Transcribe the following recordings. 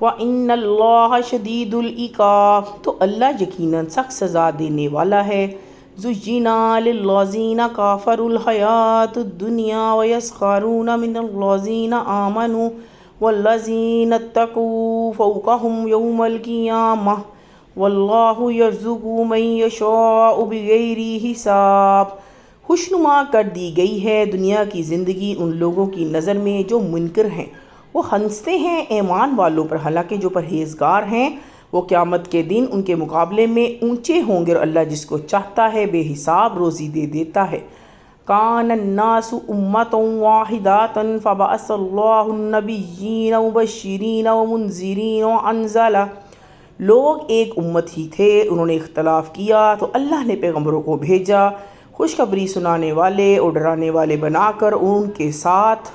وَإِنَّ اللَّهَ شَدِيدُ الْعِقَابِ، تو اللہ یقیناً سخت سزا دینے والا ہے۔ زُيِّنَ لِلَّذِينَ كَفَرُوا الْحَيَاةُ الدُّنْيَا وَيَسْخَرُونَ مِنَ الَّذِينَ آمَنُوا وَالَّذِينَ اتَّقَوْا فَوْقَهُمْ يَوْمَ الْقِيَامَةِ وَاللَّهُ يَرْزُقُ مَن يَشَاءُ بِغَيْرِ حساب۔ خوشنما کر دی گئی ہے دنیا کی زندگی ان لوگوں کی نظر میں جو منکر ہیں، وہ ہنستے ہیں ایمان والوں پر، حالانکہ جو پرہیزگار ہیں وہ قیامت کے دن ان کے مقابلے میں اونچے ہوں گے، اور اللہ جس کو چاہتا ہے بے حساب روزی دے دیتا ہے۔ کان الناس امۃ واحدۃ فبعث اللہ النبیین مبشرین ومنذرین وانزل، لوگ ایک امت ہی تھے، انہوں نے اختلاف کیا تو اللہ نے پیغمبروں کو بھیجا خوشخبری سنانے والے اور ڈرانے والے بنا کر، ان کے ساتھ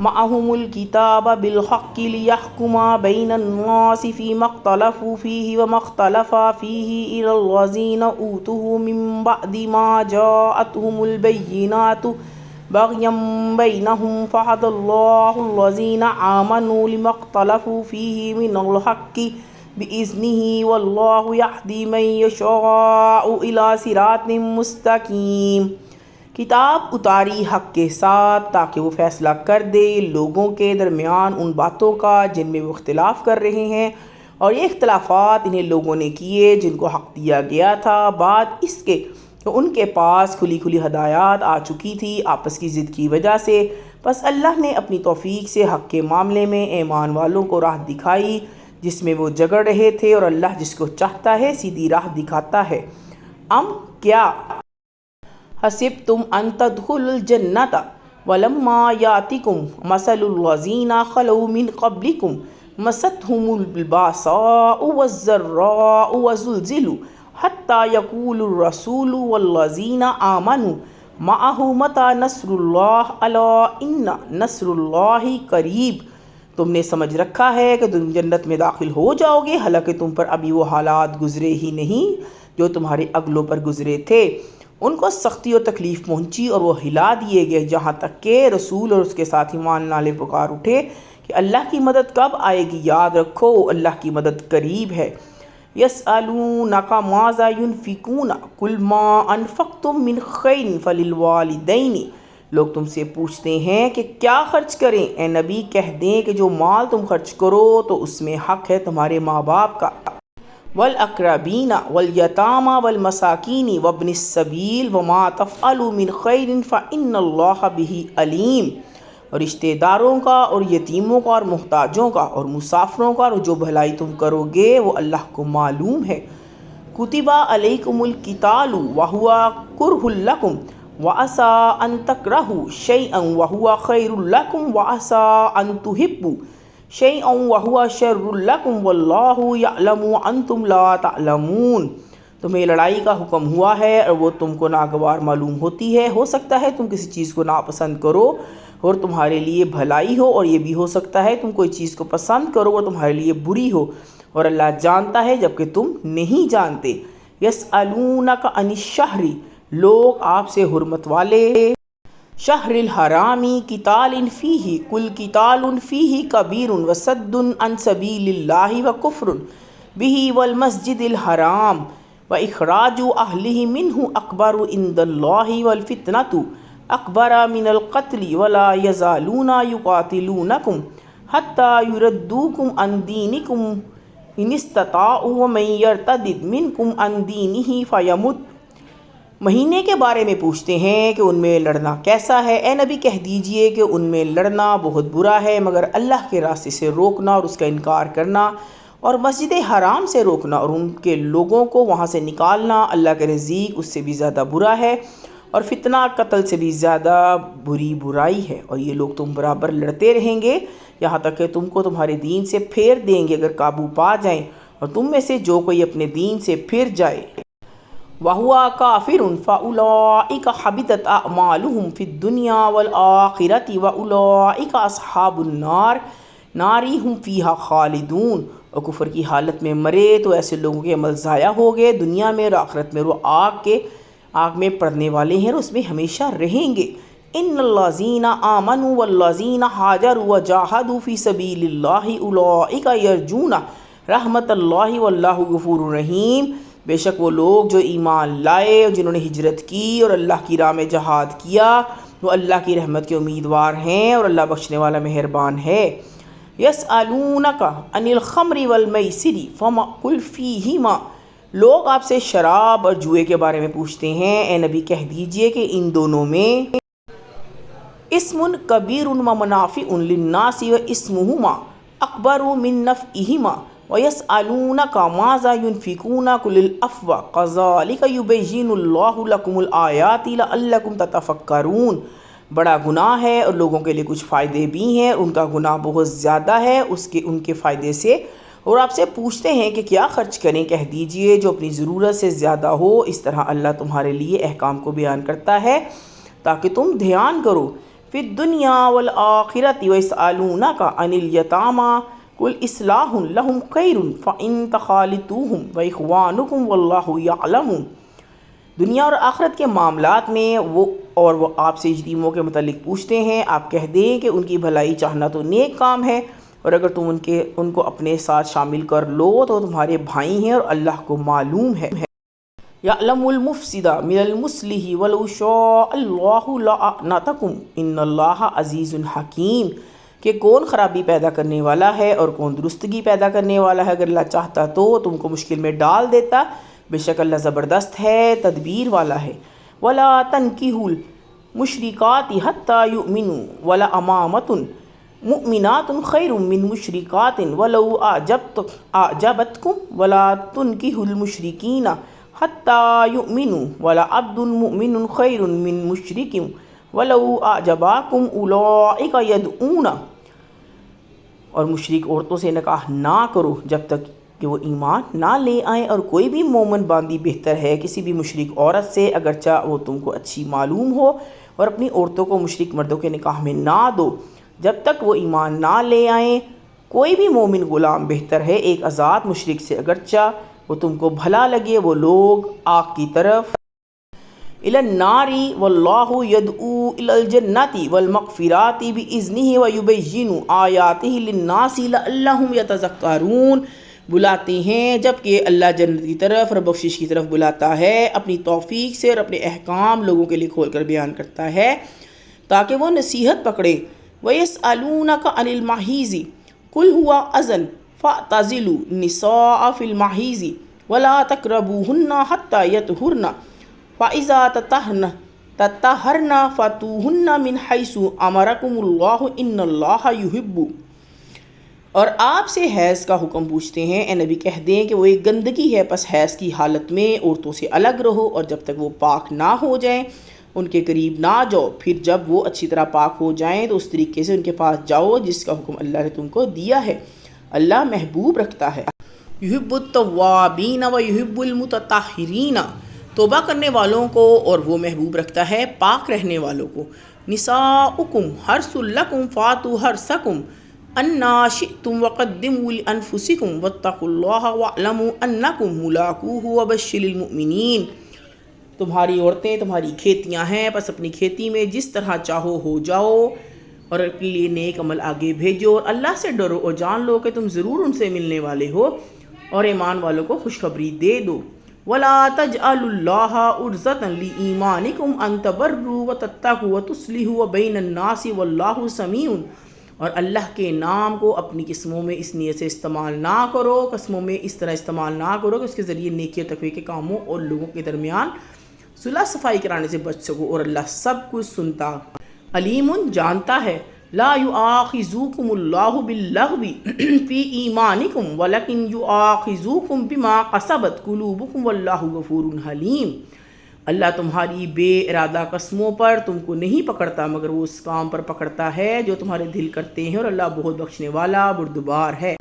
معہم الکتاب بالحق لیحکم بین الناس فیما اختلفوا فیہ وما اختلف فیہ الا الذین اوتوہ من بعد ما جاءتہم البینات بغیا بینہم فہدی اللہ الذین آمنوا لما اختلفوا فیہ من الحق بإذنہ واللہ یہدی من یشاء الی صراط مستقیم۔ کتاب اتاری حق کے ساتھ تاکہ وہ فیصلہ کر دے لوگوں کے درمیان ان باتوں کا جن میں وہ اختلاف کر رہے ہیں، اور یہ اختلافات انہیں لوگوں نے کیے جن کو حق دیا گیا تھا بعد اس کے کہ ان کے پاس کھلی کھلی ہدایات آ چکی تھی آپس کی ضد کی وجہ سے، بس اللہ نے اپنی توفیق سے حق کے معاملے میں ایمان والوں کو راہ دکھائی جس میں وہ جگڑ رہے تھے، اور اللہ جس کو چاہتا ہے سیدھی راہ دکھاتا ہے۔ کیا حسبتم ان تدخلوا الجنۃ ولما یاتکم مثل الذین خلوا من قبلکم مستهم الباساء والضراء وزلزلوا حتی یقول الرسول والذین آمنوا معہ متی نصر اللہ الا ان نصر اللہ قریب۔ تم نے سمجھ رکھا ہے کہ تم جنت میں داخل ہو جاؤ گے، حالانکہ تم پر ابھی وہ حالات گزرے ہی نہیں جو تمہارے اگلوں پر گزرے تھے۔ ان کو سختی اور تکلیف پہنچی اور وہ ہلا دیے گئے، جہاں تک کہ رسول اور اس کے ساتھ ایمان والے پکار اٹھے کہ اللہ کی مدد کب آئے گی، یاد رکھو اللہ کی مدد قریب ہے۔ یسألونک ماذا ینفقون قل ما انفقتم من خیر فللوالدین، لوگ تم سے پوچھتے ہیں کہ کیا خرچ کریں، اے نبی کہہ دیں کہ جو مال تم خرچ کرو تو اس میں حق ہے تمہارے ماں باپ کا، والاقربین والیتامی والمساکین وابن السبیل وما تفعلوا من خیر فإن اللہ بہ علیم، اور رشتہ داروں کا اور یتیموں کا اور محتاجوں کا اور مسافروں کا، اور جو بھلائی تم کرو گے وہ اللہ کو معلوم ہے۔ کتب علیکم القتال وہو کرہ لکم وعسیٰ ان تکرہوا شیئا وہو خیر لکم وعسیٰ ان تحبوا شیئا وہو شر لکم واللہ یعلم وانتم لا تعلمون، تمہیں لڑائی کا حکم ہوا ہے اور وہ تم کو ناگوار معلوم ہوتی ہے، ہو سکتا ہے تم کسی چیز کو ناپسند کرو اور تمہارے لیے بھلائی ہو، اور یہ بھی ہو سکتا ہے تم کوئی چیز کو پسند کرو اور تمہارے لیے بری ہو، اور اللہ جانتا ہے جبکہ تم نہیں جانتے۔ یسألونک عن الشہر، لوگ آپ سے حرمت والے شہر الحرامی قتال فیہ قل قتال فیہ کبیر وصد عن سبیل اللہ وکفر بہ والمسجد الحرام واخراج اہلہ منہ اکبر عند اللہ والفتنۃ اکبر من القتل ولا یزالون یقاتلونکم حتی یردوکم عن دینکم ان استطاعوا ومن یرتد منکم عن دینہ فیمت۔ مہینے کے بارے میں پوچھتے ہیں کہ ان میں لڑنا کیسا ہے، اے نبی کہہ دیجئے کہ ان میں لڑنا بہت برا ہے، مگر اللہ کے راستے سے روکنا اور اس کا انکار کرنا اور مسجد حرام سے روکنا اور ان کے لوگوں کو وہاں سے نکالنا اللہ کے نزدیک اس سے بھی زیادہ برا ہے، اور فتنہ قتل سے بھی زیادہ بری برائی ہے، اور یہ لوگ تم برابر لڑتے رہیں گے یہاں تک کہ تم کو تمہارے دین سے پھیر دیں گے اگر قابو پا جائیں، اور تم میں سے جو کوئی اپنے دین سے پھر جائے وَهُوَ كَافِرٌ فَأُولَٰئِكَ حَبِطَتْ أَعْمَالُهُمْ فِي الدُّنْيَا وَالْآخِرَةِ وَأُولَٰئِكَ أَصْحَابُ النَّارِ نَارِ هُمْ فِيهَا خَالِدُونَ، اور کفر کی حالت میں مرے تو ایسے لوگوں کے عمل ضائع ہو گئے دنیا میں اور آخرت میں، وہ آگ میں پڑنے والے ہیں اور اس میں ہمیشہ رہیں گے۔ ان الذین آمنوا والذین ہاجروا وجاہدوا فی سبیل اللہ اولئک یرجون رحمت اللہ واللہ غفور رحیم۔ بے شک وہ لوگ جو ایمان لائے اور جنہوں نے ہجرت کی اور اللہ کی راہ میں جہاد کیا وہ اللہ کی رحمت کے امیدوار ہیں اور اللہ بخشنے والا مہربان ہے۔ یسألونک عن الخمر والمیسر قل فیہما، لوگ آپ سے شراب اور جوئے کے بارے میں پوچھتے ہیں، اے نبی کہہ دیجئے کہ ان دونوں میں اسم کبیر و منافع للناس و اسمہما اکبر من نفعہما وَيَسْأَلُونَكَ مَاذَا يُنْفِقُونَ قُلِ الْعَفْوَ كَذَلِكَ يُبَيِّنُ اللَّهُ لَكُمُ الْآيَاتِ لَعَلَّكُمْ تَتَفَكَّرُونَ۔ بڑا گناہ ہے اور لوگوں کے لیے کچھ فائدے بھی ہیں، ان کا گناہ بہت زیادہ ہے ان کے فائدے سے، اور آپ سے پوچھتے ہیں کہ کیا خرچ کریں، کہہ دیجئے جو اپنی ضرورت سے زیادہ ہو۔ اس طرح اللہ تمہارے لیے احکام کو بیان کرتا ہے تاکہ تم دھیان کرو۔ فی الدنیا والآخرۃ ویسألونک عن الیتامی قل اصلاح لہم خیر فإن تخالطوہم واخوانکم واللہ یعلم۔ دنیا اور آخرت کے معاملات میں وہ آپ سے یتیموں کے متعلق پوچھتے ہیں، آپ کہہ دیں کہ ان کی بھلائی چاہنا تو نیک کام ہے، اور اگر تم ان کو اپنے ساتھ شامل کر لو تو تمہارے بھائی ہیں اور اللہ کو معلوم ہے۔ یعلم المفسد من المصلح ولو شاء اللہ لأعنتکم ان اللہ عزیز حکیم، کہ کون خرابی پیدا کرنے والا ہے اور کون درستگی پیدا کرنے والا ہے، اگر اللہ چاہتا تو تم کو مشکل میں ڈال دیتا، بے شک اللہ زبردست ہے، تدبیر والا ہے۔ ولا تنکحوا المشرکات حتی یؤمنوا ولأمامة مؤمنات خیر من مشرکات ولو اعجبتکم ولا تنکحوا المشرکین حتی یؤمنوا ولعبد مؤمن خیر من مشرک ولو اعجبکم اولئک یدعون، اور مشرک عورتوں سے نکاح نہ کرو جب تک کہ وہ ایمان نہ لے آئیں، اور کوئی بھی مومن باندی بہتر ہے کسی بھی مشرک عورت سے اگرچہ وہ تم کو اچھی معلوم ہو، اور اپنی عورتوں کو مشرک مردوں کے نکاح میں نہ دو جب تک وہ ایمان نہ لے آئیں۔ کوئی بھی مومن غلام بہتر ہے ایک آزاد مشرک سے اگرچہ وہ تم کو بھلا لگے۔ وہ لوگ آگ کی طرف الی النار واللہ یدعو الی الجنۃ والمغفرۃ باذنہ ویبین آیاتہ للناس لعلہم یتذکرون، بلاتے ہیں جبکہ اللہ جنت کی طرف اور بخشش کی طرف بلاتا ہے اپنی توفیق سے، اور اپنے احکام لوگوں کے لیے کھول کر بیان کرتا ہے تاکہ وہ نصیحت پکڑے۔ وَيَسْأَلُونَكَ عَنِ الْمَحِيضِ قُلْ هُوَ أَذًى فَاعْتَزِلُوا النِّسَاءَ فِي الْمَحِيضِ وَلَا تَقْرَبُوهُنَّ حَتَّى يَطْهُرْنَ فَإِذَا تَطَهَّرْنَ فَأْتُوهُنَّ مِنْ حَيْثُ أَمَرَكُمُ اللَّهُ إِنَّ اللَّهَ يُحِبُّ۔ اور آپ سے حیض کا حکم پوچھتے ہیں، اے نبی کہہ دیں کہ وہ ایک گندگی ہے، پس حیض کی حالت میں عورتوں سے الگ رہو، اور جب تک وہ پاک نہ ہو جائیں ان کے قریب نہ جاؤ، پھر جب وہ اچھی طرح پاک ہو جائیں تو اس طریقے سے ان کے پاس جاؤ جس کا حکم اللہ نے تم کو دیا ہے، اللہ محبوب رکھتا ہے۔ یحب التوابین و یحب المتطہرین، توبہ کرنے والوں کو اور وہ محبوب رکھتا ہے پاک رہنے والوں کو۔ نساؤکم حرث لکم فاتوا حرثکم انا شئتم وقدموا لانفسکم واتقوا اللہ واعلموا انکم ملاقوہ وبشر المؤمنین۔ تمہاری عورتیں تمہاری کھیتیاں ہیں، پس اپنی کھیتی میں جس طرح چاہو ہو جاؤ اور اپنے لیے نیک عمل آگے بھیجو، اور اللہ سے ڈرو اور جان لو کہ تم ضرور ان سے ملنے والے ہو، اور ایمان والوں کو خوشخبری دے دو۔ وَلَا تَجْعَلُوا اللَّهَ عُرْضَةً لِإِيمَانِكُمْ أَن تَبَرُّوا وَتَتَّقُوا وَتُصْلِحُوا بَيْنَ النَّاسِ وَاللَّهُ سَمِيعٌ، اور اللہ کے نام کو اپنی قسموں میں اس نیت سے استعمال نہ کرو، قسموں میں اس طرح استعمال نہ کرو کہ اس کے ذریعے نیکی اور تقوی کے کاموں اور لوگوں کے درمیان صلح صفائی کرانے سے بچ سکو، اور اللہ سب کچھ سنتا علیم جانتا ہے۔ لا یؤاخذکم اللہ باللغو فی ایمانکم ولکن یؤاخذکم بما کسبت قلوبکم واللہ غفور حلیم۔ اللہ تمہاری بے ارادہ قسموں پر تم کو نہیں پکڑتا مگر وہ اس کام پر پکڑتا ہے جو تمہارے دل کرتے ہیں، اور اللہ بہت بخشنے والا بردبار ہے۔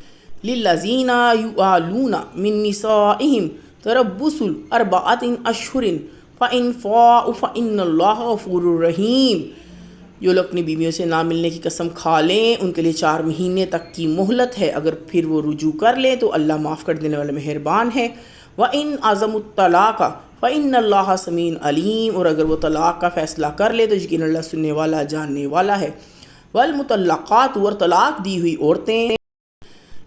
للذین یؤلون من نسائہم تربص 4 اشہر فإن فاءوا فإن اللہ غفور رحیم۔ جو لوگ اپنی بیویوں سے نہ ملنے کی قسم کھا لیں ان کے لیے 4 مہینے تک کی مہلت ہے، اگر پھر وہ رجوع کر لیں تو اللہ معاف کر دینے والا مہربان ہے۔ وَإِنْ عَزَمُوا الطَّلَاقَ فَإِنَّ اللَّهَ سَمِيعٌ عَلِيمٌ، اور اگر وہ طلاق کا فیصلہ کر لے تو یقیناً اللہ سننے والا جاننے والا ہے۔ والمطلقات، اور طلاق دی ہوئی عورتیں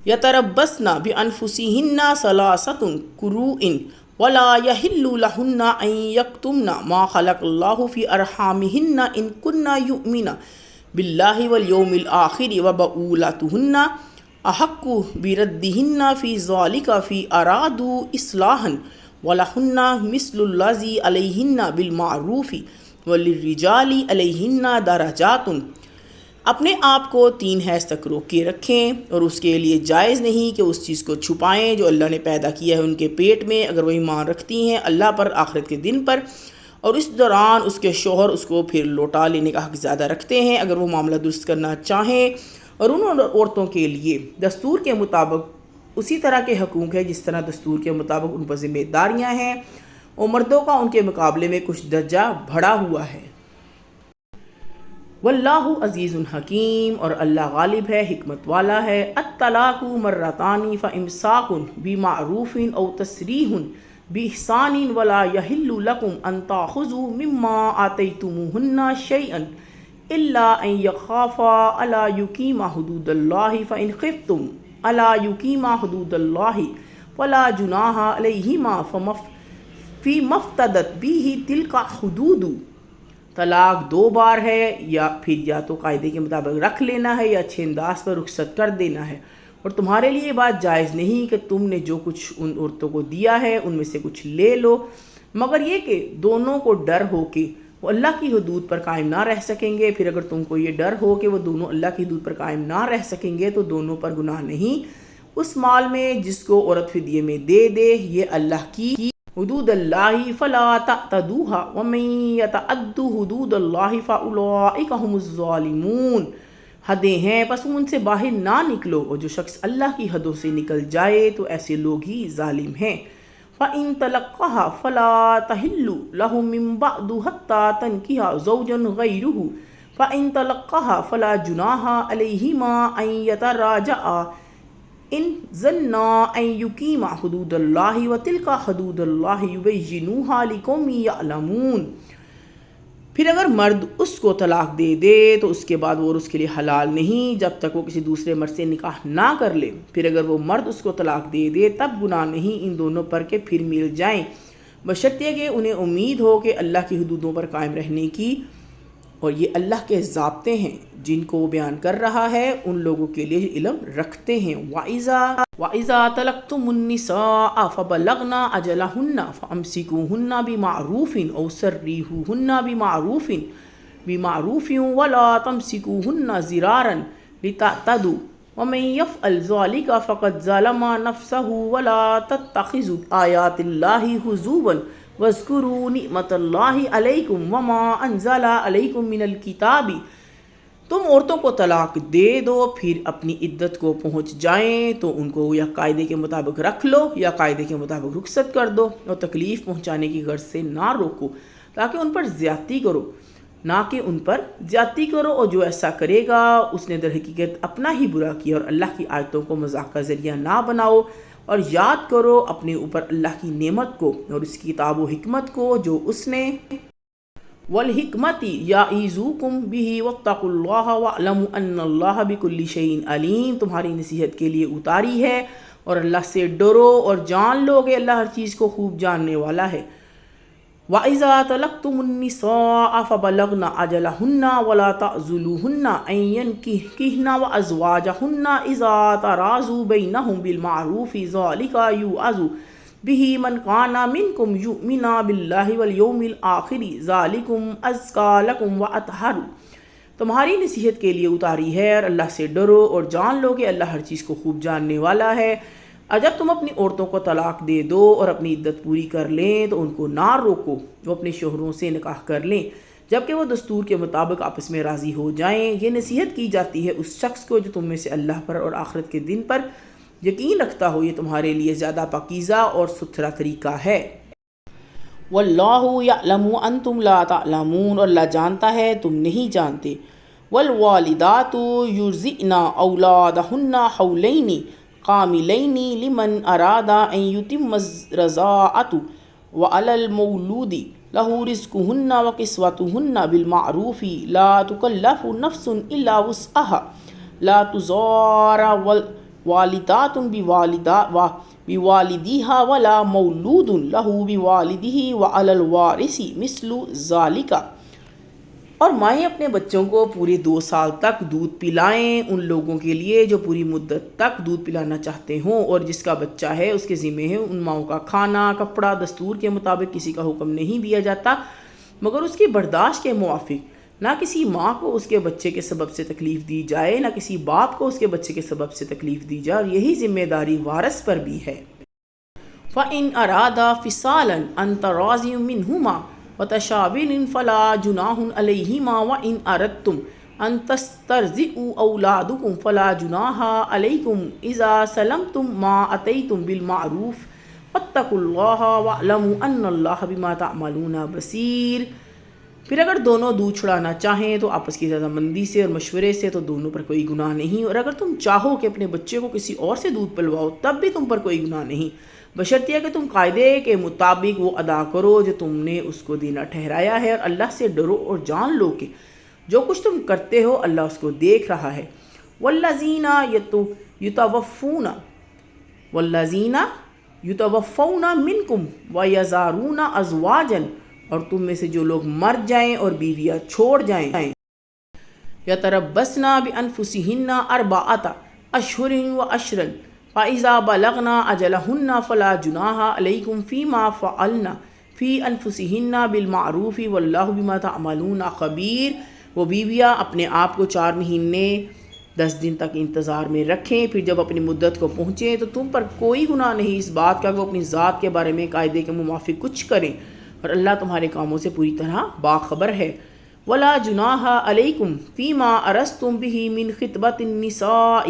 یتربصن بانفسہن ثلاثۃ قروء ولا یحل لہن ان یکتمن ما خلق اللہ فی ارحامہن ان کن یؤمن باللہ والیوم الآخر وبعولتہن احق بردہن فی ذلک فی ارادوا اصلاحا ولہن مثل الذی علیہن بالمعروف وللرجال علیہن درجات۔ اپنے آپ کو 3 حیض تک روک کے رکھیں، اور اس کے لیے جائز نہیں کہ اس چیز کو چھپائیں جو اللہ نے پیدا کیا ہے ان کے پیٹ میں، اگر وہ ایمان رکھتی ہیں اللہ پر، آخرت کے دن پر، اور اس دوران اس کے شوہر اس کو پھر لوٹا لینے کا حق زیادہ رکھتے ہیں اگر وہ معاملہ درست کرنا چاہیں۔ اور ان عورتوں کے لیے دستور کے مطابق اسی طرح کے حقوق ہیں جس طرح دستور کے مطابق ان پر ذمہ داریاں ہیں، اور مردوں کا ان کے مقابلے میں کچھ درجہ بڑھا ہوا ہے۔ واللہ عزیز حکیم، اور اللہ غالب ہے، حکمت والا ہے۔ الطلاق مرتان فامساک بمعروف او تسریح باحسان ولا یحل لکم ان تاخذوا مما آتیتموہن شیئا الا ان یخافا الا یقیما حدود اللہ فان خفتم الا یقیما حدود اللہ فلا جناح علیہما فیما افتدت بہ تلک حدود۔ طلاق 2 بار ہے، یا پھر یا تو قاعدے کے مطابق رکھ لینا ہے یا اچھے انداز پر رخصت کر دینا ہے، اور تمہارے لیے بات جائز نہیں کہ تم نے جو کچھ ان عورتوں کو دیا ہے ان میں سے کچھ لے لو، مگر یہ کہ دونوں کو ڈر ہو کہ وہ اللہ کی حدود پر قائم نہ رہ سکیں گے۔ پھر اگر تم کو یہ ڈر ہو کہ وہ دونوں اللہ کی حدود پر قائم نہ رہ سکیں گے تو دونوں پر گناہ نہیں اس مال میں جس کو عورت فدیے میں دے دے، یہ اللہ کی حدود اللہ فلا تعتدوها ومن یتعد حدود اللہ فاولئک هم الظالمون۔ حدیں ہیں پس ان سے باہر نہ نکلو، اور جو شخص اللہ کی حدوں سے نکل جائے تو ایسے لوگ ہی ظالم ہیں۔ فإن طلقها فلا تحل له من بعد حتى تنكح زوجا غيره فإن طلقها فلا جناح عليهما أن يتراجعا ان ظنا ان یقیما حدود اللہ وتلک حدود اللہ یبینوہا لقوم یعلمون۔ پھر اگر مرد اس کو طلاق دے دے تو اس کے بعد وہ اس کے لیے حلال نہیں جب تک وہ کسی دوسرے مرد سے نکاح نہ کر لے۔ پھر اگر وہ مرد اس کو طلاق دے دے تب گناہ نہیں ان دونوں پر کہ پھر مل جائیں، بشرطیہ کہ انہیں امید ہو کہ اللہ کی حدودوں پر قائم رہنے کی، اور یہ اللہ کے ضابطے ہیں جن کو وہ بیان کر رہا ہے ان لوگوں کے لیے علم رکھتے ہیں۔ وَإِذَا طَلَقْتُمُ النِّسَاءَ فَبَلَغْنَ أَجَلَهُنَّ فَأَمْسِكُوهُنَّ بِمَعْرُوفٍ أَوْ سَرِّحُوهُنَّ بِمَعْرُوفٍ وَلَا تَمْسِكُوهُنَّ ضِرَارًا لِتَعْتَدُوا وَمَن يَفْعَلْ ذَلِكَ فَقَدْ ظَلَمَ نَفْسَهُ وَلَا تَتَّخِذُوا آيَاتِ اللَّهِ هُزُوًا وَاذْكُرُوا نِعْمَتَ اللَّهِ عَلَيْكُمْ وَمَا أَنزَلَ عَلَيْكُمْ مِنَ الْكِتَابِ۔ تم عورتوں کو طلاق دے دو، پھر اپنی عدت کو پہنچ جائیں تو ان کو یا قاعدے کے مطابق رکھ لو یا قاعدے کے مطابق رخصت کر دو، اور تکلیف پہنچانے کی غرض سے نہ روکو تاکہ ان پر زیادتی کرو، نہ کہ ان پر زیادتی کرو، اور جو ایسا کرے گا اس نے در حقیقت اپنا ہی برا کیا، اور اللہ کی آیتوں کو مذاق کا ذریعہ نہ بناؤ، اور یاد کرو اپنے اوپر اللہ کی نعمت کو اور اس کی کتاب و حکمت کو جو اس نے والحکمت یعظکم بہ واتقوا اللہ واعلموا ان اللہ بکل شیء علیم، تمہاری نصیحت کے لیے اتاری ہے، اور اللہ سے ڈرو اور جان لو کہ اللہ ہر چیز کو خوب جاننے والا ہے۔ وَإِذَا طَلَقْتُمُ النِّسَاءَ فَبَلَغْنَ أَجَلَهُنَّ وَلَا تَعْضُلُوهُنَّ أَن يَنكِحْنَ وَأَزْوَاجَهُنَّ إِذَا تَرَاضُوا بَيْنَهُم بِالْمَعْرُوفِ ذَلِكَ يُوعَظُ بِهِ مَنْ كَانَ مِنكُمْ يُؤْمِنُ بِاللَّهِ وَالْيَوْمِ الْآخِرِ ذَلِكُمْ أَزْكَىٰ لَكُمْ وَأَطْهَرُ۔ تمہاری نصیحت کے لیے اتاری ہے، اور اللہ سے ڈرو اور جان لو کہ اللہ ہر چیز کو خوب جاننے والا ہے۔ اور جب تم اپنی عورتوں کو طلاق دے دو اور اپنی عدت پوری کر لیں تو ان کو نہ روکو، وہ اپنے شوہروں سے نکاح کر لیں جبکہ وہ دستور کے مطابق آپس میں راضی ہو جائیں۔ یہ نصیحت کی جاتی ہے اس شخص کو جو تم میں سے اللہ پر اور آخرت کے دن پر یقین رکھتا ہو، یہ تمہارے لیے زیادہ پاکیزہ اور ستھرا طریقہ ہے۔ واللہ یعلم انتم لا تعلمون، اور اللہ جانتا ہے تم نہیں جانتے۔ والوالدات یرضعن اولادہن حولین کاملین لمن اراد ان یتم الرضاعۃ وعلی المولود لہ رزقہن وکسوتہن بالمعروف لا تکلف نفس الا وسعها لا تضار والدات بوالدیہا ولا مولود لہ بوالدہ وعلی الوارث مثل ذالک۔ اور مائیں اپنے بچوں کو پورے 2 سال تک دودھ پلائیں ان لوگوں کے لیے جو پوری مدت تک دودھ پلانا چاہتے ہوں، اور جس کا بچہ ہے اس کے ذمہ ہے ان ماؤں کا کھانا کپڑا۔ دستور کے مطابق کسی کا حکم نہیں دیا جاتا مگر اس کی برداشت کے موافق۔ نہ کسی ماں کو اس کے بچے کے سبب سے تکلیف دی جائے، نہ کسی باپ کو اس کے بچے کے سبب سے تکلیف دی جائے، اور یہی ذمہ داری وارث پر بھی ہے۔ فَإِنْ أَرَادَا فِصَالًا عَنْ تَرَاضٍ مِّنْهُمَا وَتَشَاوُرٍ فَلَا جُنَاحٌ عَلَيْهِمَا وَإِنْ أَرَدتُّمْ أَنْ تَسْتَرْضِعُوا أَوْلَادَكُمْ فَلَا جُنَاحَ عَلَيْكُمْ إِذَا سَلَمْتُمْ مَا آتَيْتُمْ بِالْمَعْرُوفِ وَاتَّقُوا اللَّهَ وَاعْلَمُوا أَنَّ اللَّهَ بِمَا تَعْمَلُونَ بَصِيرٌ۔ پھر اگر دونوں دودھ چھڑانا چاہیں تو آپس کی رضامندی سے اور مشورے سے تو دونوں پر کوئی گناہ نہیں، اور اگر تم چاہو کہ اپنے بچے کو کسی اور سے دودھ پلواؤ تب بھی تم پر کوئی گناہ نہیں، بشرطیہ کہ تم قاعدے کے مطابق وہ ادا کرو جو تم نے اس کو دینا ٹھہرایا ہے، اور اللہ سے ڈرو اور جان لو کہ جو کچھ تم کرتے ہو اللہ اس کو دیکھ رہا ہے۔ والذین یتوفون منکم ویذرون ازواجا، اور تم میں سے جو لوگ مر جائیں اور بیویاں چھوڑ جائیں، یتربصن بانفسہن 4 اشہر وعشرا فَإِذَا بَلَغْنَ أَجَلَهُنَّ فَلَا جُنَاحَ عَلَيْكُمْ فِي مَا فَعَلْنَ فِي أَنفُسِهِنَّ بِالْمَعْرُوفِ وَاللَّهُ بِمَا تَعْمَلُونَ خَبِيرٌ۔ وہ بیویاں اپنے آپ کو 4 مہینے 10 دن تک انتظار میں رکھیں، پھر جب اپنی مدت کو پہنچے تو تم پر کوئی گناہ نہیں اس بات کا کہ وہ اپنی ذات کے بارے میں قاعدے کے موافق کچھ کریں، اور اللہ تمہارے کاموں سے پوری طرح باخبر ہے۔ وَلَا جُنَاحَ عَلَيْكُمْ فِي مَا عَرَضْتُمْ بِهِ مِنْ خِطْبَةِ النِّسَاءِ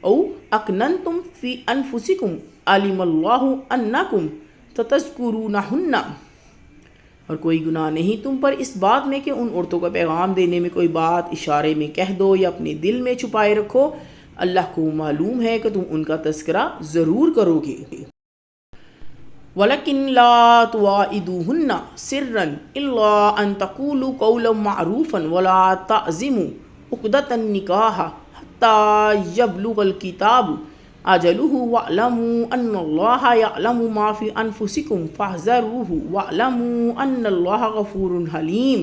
او اکننتم فی انفسکم علم اللہ انکم ستذکرونہن، اور کوئی گناہ نہیں تم پر اس بات میں کہ ان عورتوں کو پیغام دینے میں کوئی بات اشارے میں کہہ دو یا اپنے دل میں چھپائے رکھو، اللہ کو معلوم ہے کہ تم ان کا تذکرہ ضرور کرو گے۔ وَلَكِنْ لَا تُوَاعِدُوهُنَّ سِرًّا إِلَّا أَن تَقُولُوا قَوْلًا مَّعْرُوفًا وَلَا تَعْزِمُوا عُقْدَةَ النِّكَاحِ حَتَّى يَبْلُغَ الْكِتَابُ أَجَلَهُ وَاعْلَمُوا أَنَّ اللَّهَ يَعْلَمُ مَا فِي أَنفُسِكُمْ فَاحْذَرُوهُ وَاعْلَمُوا أَنَّ اللَّهَ غَفُورٌ حَلِيمٌ۔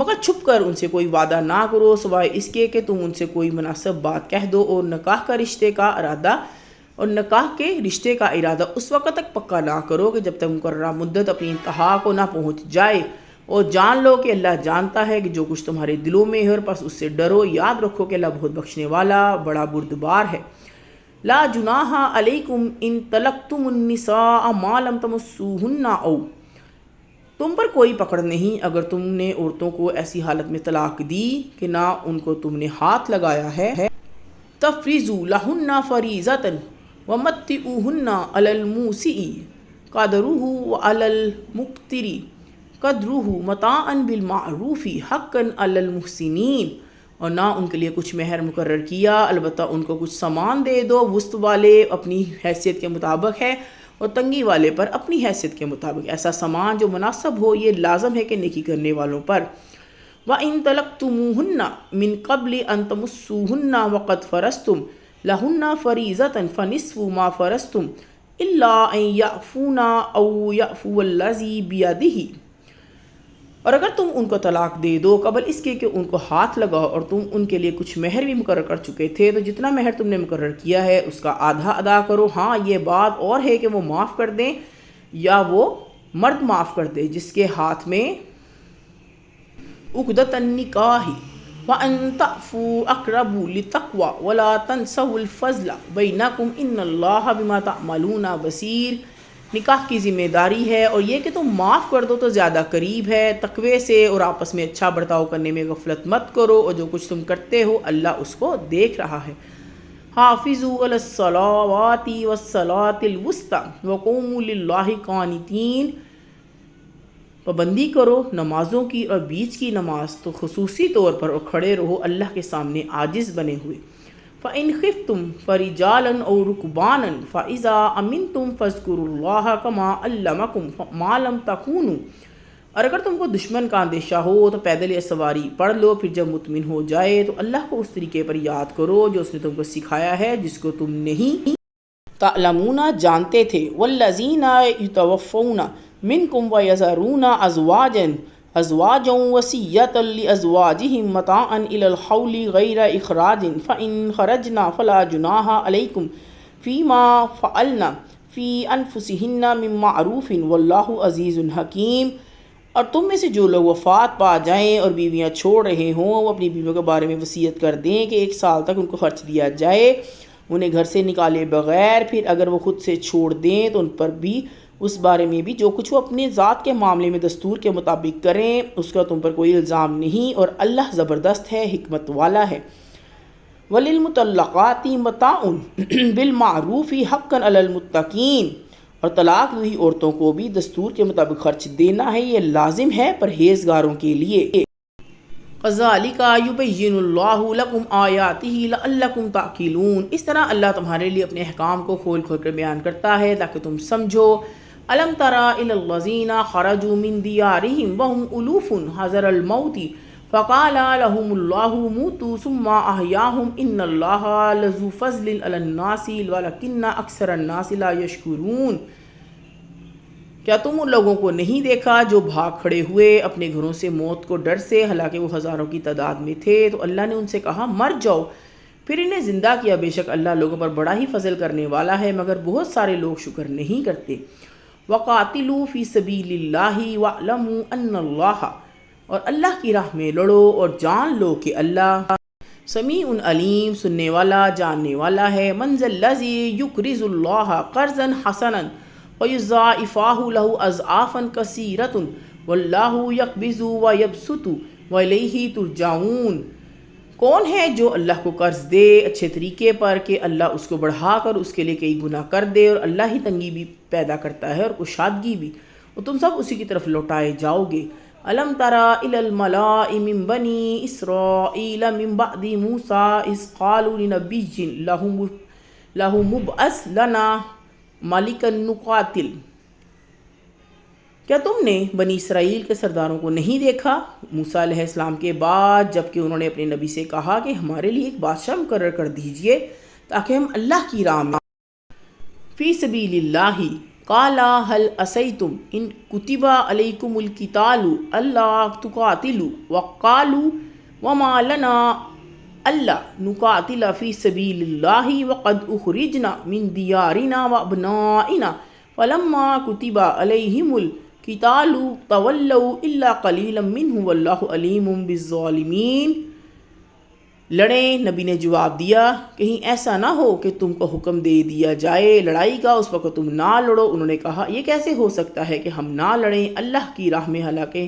مگر چھپ کر ان سے کوئی وعدہ نہ کرو سوائے اس کے کہ تم ان سے کوئی مناسب بات کہہ دو، اور نکاح کے رشتے کا ارادہ اس وقت تک پکا نہ کرو کہ جب تک مقررہ مدت اپنی انتہا کو نہ پہنچ جائے، اور جان لو کہ اللہ جانتا ہے کہ جو کچھ تمہارے دلوں میں ہے، اور پس اس سے ڈرو، یاد رکھو کہ اللہ بہت بخشنے والا بڑا بردبار ہے۔ لا جناح علیکم ان طلقتم النساء ما لم تمسوہن او، تم پر کوئی پکڑ نہیں اگر تم نے عورتوں کو ایسی حالت میں طلاق دی کہ نہ ان کو تم نے ہاتھ لگایا ہے۔ تفریضوا لہن فریضۃ ومتعوہن علی الموسع قدرہ وعلی المقتر قدرہ متاعا بالمعروف حقا علی المحسنین، اور نہ ان کے لیے کچھ مہر مقرر کیا، البتہ ان کو کچھ سامان دے دو، وسط والے اپنی حیثیت کے مطابق ہے اور تنگی والے پر اپنی حیثیت کے مطابق ایسا سامان جو مناسب ہو، یہ لازم ہے کہ نیکی کرنے والوں پر۔ وَإِن طَلَقْتُمُوهُنَّ مِن قَبْلِ أَن تَمُسُّوهُنَّ وَقَدْ فَرَضْتُمْ لَهُنَّ فَرِيضَةً فَنِصْفُ مَا فَرَضْتُمْ إِلَّا أَن يَعْفُونَ أَوْ يَعْفُوَ الَّذِي بِيَدِهِ، اور اگر تم ان کو طلاق دے دو قبل اس کے کہ ان کو ہاتھ لگاؤ، اور تم ان کے لیے کچھ مہر بھی مقرر کر چکے تھے، تو جتنا مہر تم نے مقرر کیا ہے اس کا آدھا ادا کرو۔ ہاں یہ بات اور ہے کہ وہ معاف کر دیں یا وہ مرد معاف کر دے جس کے ہاتھ میں عقدۃ النکاح، وَأَن تَعْفُوا أَقْرَبُ لِلتَّقْوَىٰ وَلَا تَنْسَوُا الْفَضْلَ بَيْنَكُمْ إِنَّ اللَّهَ بِمَا تَعْمَلُونَ بَصِيرٌ۔ نکاح کی ذمہ داری ہے اور یہ کہ تم معاف کر دو تو زیادہ قریب ہے، تقوی سے اور آپس میں اچھا برتاؤ کرنے میں غفلت مت کرو، اور جو کچھ تم کرتے ہو اللہ اس کو دیکھ رہا ہے۔ حافظوا علی الصلوات والصلاۃ الوسطی وقوموا للہ قانتین، پابندی کرو نمازوں کی اور بیچ کی نماز تو خصوصی طور پر، اور کھڑے رہو اللہ کے سامنے عاجز بنے ہوئے۔ فَإِنْ خِفْتُمْ فَرِجَالًا أَوْ رُكْبَانًا فَإِذَا أَمِنْتُمْ فَاذْكُرُوا اللَّهَ كَمَا عَلَّمَكُمْ مَا لَمْ تَكُونُوا۔ اور اگر تم کو دشمن کا اندیشہ ہو تو پیدل یا سواری پڑھ لو، پھر جب مطمئن ہو جائے تو اللہ کو اس طریقے پر یاد کرو جو اس نے تم کو سکھایا ہے جس کو تم نہیں تعلمون جانتے تھے۔ والذین یتوفون منکم ویذرون ازواجا وصیۃ لازواجہم متاعا الی الحول غیر اخراج فإن خرجنا فلا جناح علیکم فیما فعلن فی انفسہن من معروف واللہ عزیز حکیم۔ اور تم میں سے جو لوگ وفات پا جائیں اور بیویاں چھوڑ رہے ہوں وہ اپنی بیویوں کے بارے میں وصیت کر دیں کہ 1 سال تک ان کو خرچ دیا جائے انہیں گھر سے نکالے بغیر، پھر اگر وہ خود سے چھوڑ دیں تو ان پر بھی اس بارے میں بھی جو کچھ وہ اپنے ذات کے معاملے میں دستور کے مطابق کریں، اس کا تم پر کوئی الزام نہیں، اور اللہ زبردست ہے، حکمت والا ہے۔ وَلِلْمُطَلَّقَاتِ مَتَاعٌ بِالْمَعْرُوفِ حَقًّا عَلَى الْمُتَّقِينَ، اور طلاق ہوئی عورتوں کو بھی دستور کے مطابق خرچ دینا ہے، یہ لازم ہے پرہیزگاروں کے لیے۔ كَذَلِكَ يُبَيِّنُ اللَّهُ لَكُمْ آيَاتِهِ لَعَلَّكُمْ تَعْقِلُونَ، اس طرح اللہ تمہارے لیے اپنے احکام کو کھول کھول کر بیان کرتا ہے تاکہ تم سمجھو۔ أَلَمْ تَرَ إِلَى الَّذِينَ خَرَجُوا مِن دِيَارِهِمْ وَهُمْ أُلُوفٌ حَذَرَ الْمَوْتِ فَقَالَ لَهُمُ اللَّهُ مُوتُوا ثُمَّ أَحْيَاهُمْ إِنَّ اللَّهَ لَذُو فَضْلٍ عَلَى النَّاسِ وَلَكِنَّ أَكْثَرَ النَّاسِ لَا يَشْكُرُونَ۔ کیا تم ان لوگوں کو نہیں دیکھا جو بھاگ کھڑے ہوئے اپنے گھروں سے موت کو ڈر سے، حالانکہ وہ ہزاروں کی تعداد میں تھے؟ تو اللہ نے ان سے کہا مر جاؤ، پھر انہیں زندہ کیا، بے شک اللہ لوگوں پر بڑا ہی فضل کرنے والا ہے، مگر بہت سارے لوگ شکر نہیں کرتے۔ وَقَاتِلُوا فِي سَبِيلِ اللَّهِ وَاعْلَمُوا أَنَّ اللَّهَ، اور اللہ کی راہ میں لڑو اور جان لو کہ اللہ سمیع علیم، سننے والا جاننے والا ہے۔ مَنْ ذَا الَّذِي يُقْرِضُ اللَّهَ قَرْضًا حَسَنًا وَيُضَاعِفُهُ لَهُ أَضْعَافًا كَثِيرَةً وَاللَّهُ يَقْبِضُ وَيَبْسُطُ وَإِلَيْهِ تُرْجَعُونَ۔ کون ہے جو اللہ کو قرض دے اچھے طریقے پر کہ اللہ اس کو بڑھا کر اس کے لیے کئی گنا کر دے، اور اللہ ہی تنگی بھی پیدا کرتا ہے اور کشادگی بھی، اور تم سب اسی کی طرف لوٹائے جاؤ گے۔ أَلَمْ تَرَ إِلَى الْمَلَائِ مِن بَنِي إِسْرَائِيلَ مِن بَعْدِ مُوسَىٰ إِذْ قَالُوا لِنَبِيٍّ لَهُ مُبْعَثْ لَنَا مَلِكًا نُقَاتِلْ۔ کیا تم نے بنی اسرائیل کے سرداروں کو نہیں دیکھا موسیٰ علیہ السلام کے بعد، جبکہ انہوں نے اپنے نبی سے کہا کہ ہمارے لیے ایک بادشاہ مقرر کر دیجئے تاکہ ہم اللہ کی راہ میں فی سبیل اللہ۔ قال هل عصیتم ان کتب علیکم القتال الا تقاتلوا وقالوا وما لنا الا نقاتل فی سبیل اللہ وقد اخرجنا من دیارنا وابنائنا فلما کتب علیہم القتال تولوا الا قلیلا منهم واللہ علیم بالظالمین۔ لڑیں، نبی نے جواب دیا، کہیں ایسا نہ ہو کہ تم کو حکم دے دیا جائے لڑائی کا، اس وقت تم نہ لڑو۔ انہوں نے کہا یہ کیسے ہو سکتا ہے کہ ہم نہ لڑیں اللہ کی راہ میں، حالانکہ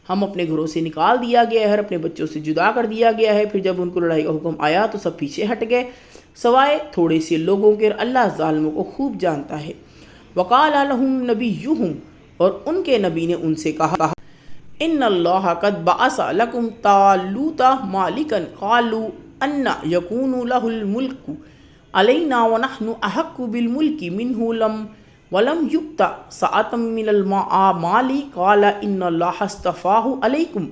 ہم اپنے گھروں سے نکال دیا گیا ہے اور اپنے بچوں سے جدا کر دیا گیا ہے۔ پھر جب ان کو لڑائی کا حکم آیا تو سب پیچھے ہٹ گئے سوائے تھوڑے سے لوگوں کے، اور اللہ ظالموں کو خوب جانتا ہے۔ وقال لهم نبیہم، اور ان کے نبی نے ان سے کہا ان اللہ قد بعث لکم طالوت مالکا قالوا ان یکون لہ الملک علینا ونحن احق بالملک منہ ولم یؤت سعۃ من المال قال ان اللہ اصطفاہ علیکم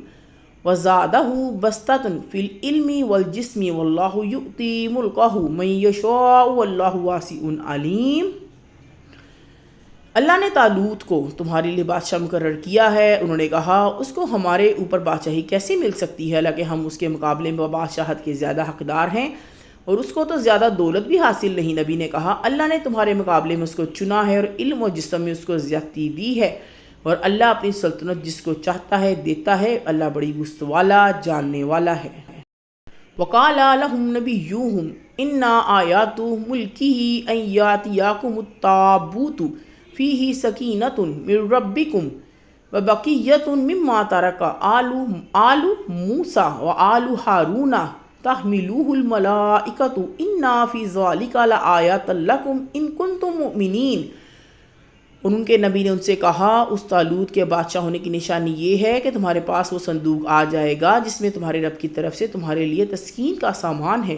وزادہ بسطۃ فی العلم والجسم واللہ یؤتی ملکہ من یشاء واللہ واسع علیم۔ اللہ نے طالوت کو تمہارے لیے بادشاہ مقرر کیا ہے۔ انہوں نے کہا اس کو ہمارے اوپر بادشاہی کیسے مل سکتی ہے، حالانکہ ہم اس کے مقابلے میں بادشاہت کے زیادہ حقدار ہیں، اور اس کو تو زیادہ دولت بھی حاصل نہیں۔ نبی نے کہا اللہ نے تمہارے مقابلے میں اس کو چنا ہے اور علم و جسم میں اس کو زیادتی دی ہے، اور اللہ اپنی سلطنت جس کو چاہتا ہے دیتا ہے، اللہ بڑی وسعت والا جاننے والا ہے۔ وقال لهم نبیہم ان آیات ملکہ ان یاتیاکم التابوت فیہ سکینۃ من ربکم وبقیۃ مما ترک آل موسیٰ وآل ہارون تحملوہ الملائکۃ ان فی ذلک لآیات لکم ان کنتم مؤمنین۔ ان کے نبی نے ان سے کہا اس طالوت کے بادشاہ ہونے کی نشانی یہ ہے کہ تمہارے پاس وہ صندوق آ جائے گا جس میں تمہارے رب کی طرف سے تمہارے لیے تسکین کا سامان ہے،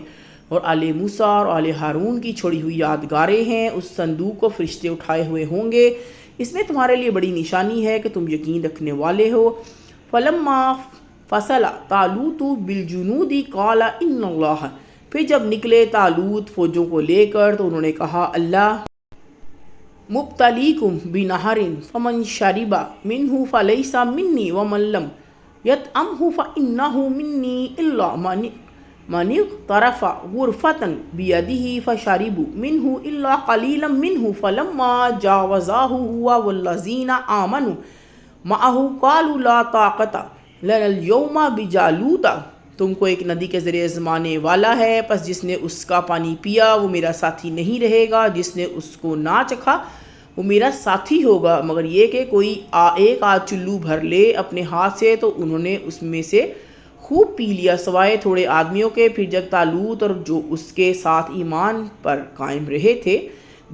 اور آل موسیٰ اور آل ہارون کی چھوڑی ہوئی یادگاریں ہیں، اس صندوق کو فرشتے اٹھائے ہوئے ہوں گے، اس میں تمہارے لیے بڑی نشانی ہے کہ تم یقین رکھنے والے ہو۔ فلما فصل طالوت بالجنود قال ان اللہ، پھر جب نکلے طالوت فوجوں کو لے کر تو انہوں نے کہا اللہ مبتلیکم بنہر فمن شرب منہ فلیس منی ومن لم یطعمہ فانہ منی الا من اغترف غرفۃ بیدہ فشربوا منہ الا قلیلا منہ فلما جاوزہ هو والذین آمنوا معہ قالوا لا طاقت لنا اليوم بجالوت، تم کو ایک ندی کے ذریعے آزمانے والا ہے، پس جس نے اس کا پانی پیا وہ میرا ساتھی نہیں رہے گا، جس نے اس کو نہ چکھا وہ میرا ساتھی ہوگا، مگر یہ کہ کوئی ایک آدھ چلو بھر لے اپنے ہاتھ سے، تو انہوں نے اس میں سے خوب پی لیا سوائے تھوڑے آدمیوں کے۔ پھر جب طالوت اور جو اس کے ساتھ ایمان پر قائم رہے تھے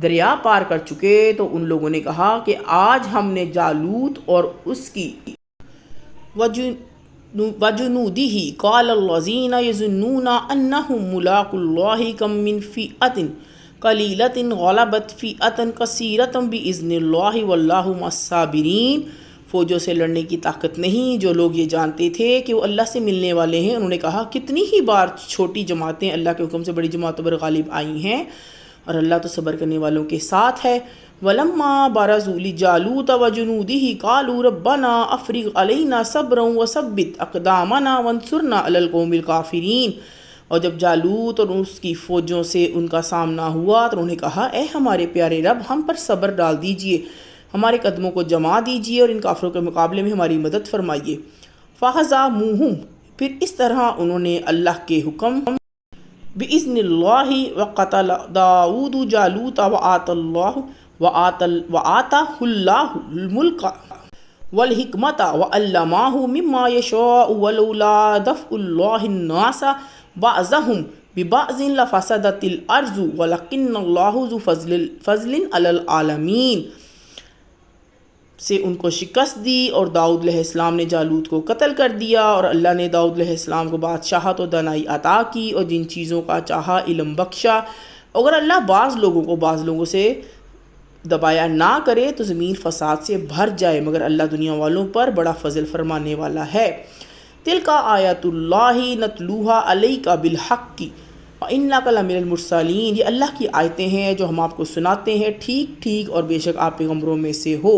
دریا پار کر چکے تو ان لوگوں نے کہا کہ آج ہم نے جالوت اور اس کی وجنودہ قال الذین یظنون انہم ملاقو اللہ کم من فئۃ قلیلۃ غلبت فئۃ کثیرۃ باذن اللہ واللہ مع الصابرین، فوجوں سے لڑنے کی طاقت نہیں، جو لوگ یہ جانتے تھے کہ وہ اللہ سے ملنے والے ہیں، انہوں نے کہا کتنی ہی بار چھوٹی جماعتیں اللہ کے حکم سے بڑی جماعتوں پر غالب آئی ہیں، اور اللہ تو صبر کرنے والوں کے ساتھ ہے۔ وَلَمَّا بَرَزُوا لِجَالُوتَ وَجُنُودِهِ قَالُوا رَبَّنَا أَفْرِغْ عَلَيْنَا صَبْرًا وَثَبِّتْ أَقْدَامَنَا وَانصُرْنَا عَلَى الْقَوْمِ الْكَافِرِينَ، اور جب جالوت اور اس کی فوجوں سے ان کا سامنا ہوا تو انہوں نے کہا اے ہمارے پیارے رب، ہم پر صبر ڈال دیجئے، ہمارے قدموں کو جما دیجئے اور ان کافروں کے مقابلے میں ہماری مدد فرمائیے۔ فَهَزَمُوهُمْ، پھر اس طرح انہوں نے اللہ کے حکم بِإِذْنِ اللَّهِ وَقَتَلَ دَاوُودُ جَالُوتَ وَآتَاهُ اللَّهُ الْمُلْكَ وَالْحِكْمَةَ وَعَلَّمَهُ مِمَّا يَشَاءُ وَلَوْلَا دَفْعُ اللَّهِ النَّاسَ بَعْضَهُم بِبَعْضٍ لَفَسَدَتِ الْأَرْضُ وَلَكِنَّ اللَّهَ ذُو فَضْلٍ عَلَى الْعَالَمِينَ سے ان کو شکست دی، اور داؤد علیہ السلام نے جالوت کو قتل کر دیا، اور اللہ نے داؤد علیہ السلام کو بادشاہت و دانائی عطا کی اور جن چیزوں کا چاہا علم بخشا۔ اگر اللہ بعض لوگوں کو بعض لوگوں سے دبایا نہ کرے تو زمین فساد سے بھر جائے، مگر اللہ دنیا والوں پر بڑا فضل فرمانے والا ہے۔ تِلْکَ آیاتُ اللَّهِ نَتْلُوهَا عَلَيْکَ بِالْحَقِّ وَإِنَّکَ لَمِنَ الْمُرْسَلِینَ، یہ اللہ کی آیتیں ہیں جو ہم آپ کو سناتے ہیں ٹھیک ٹھیک، اور بے شک آپ پیغمبروں میں سے ہو۔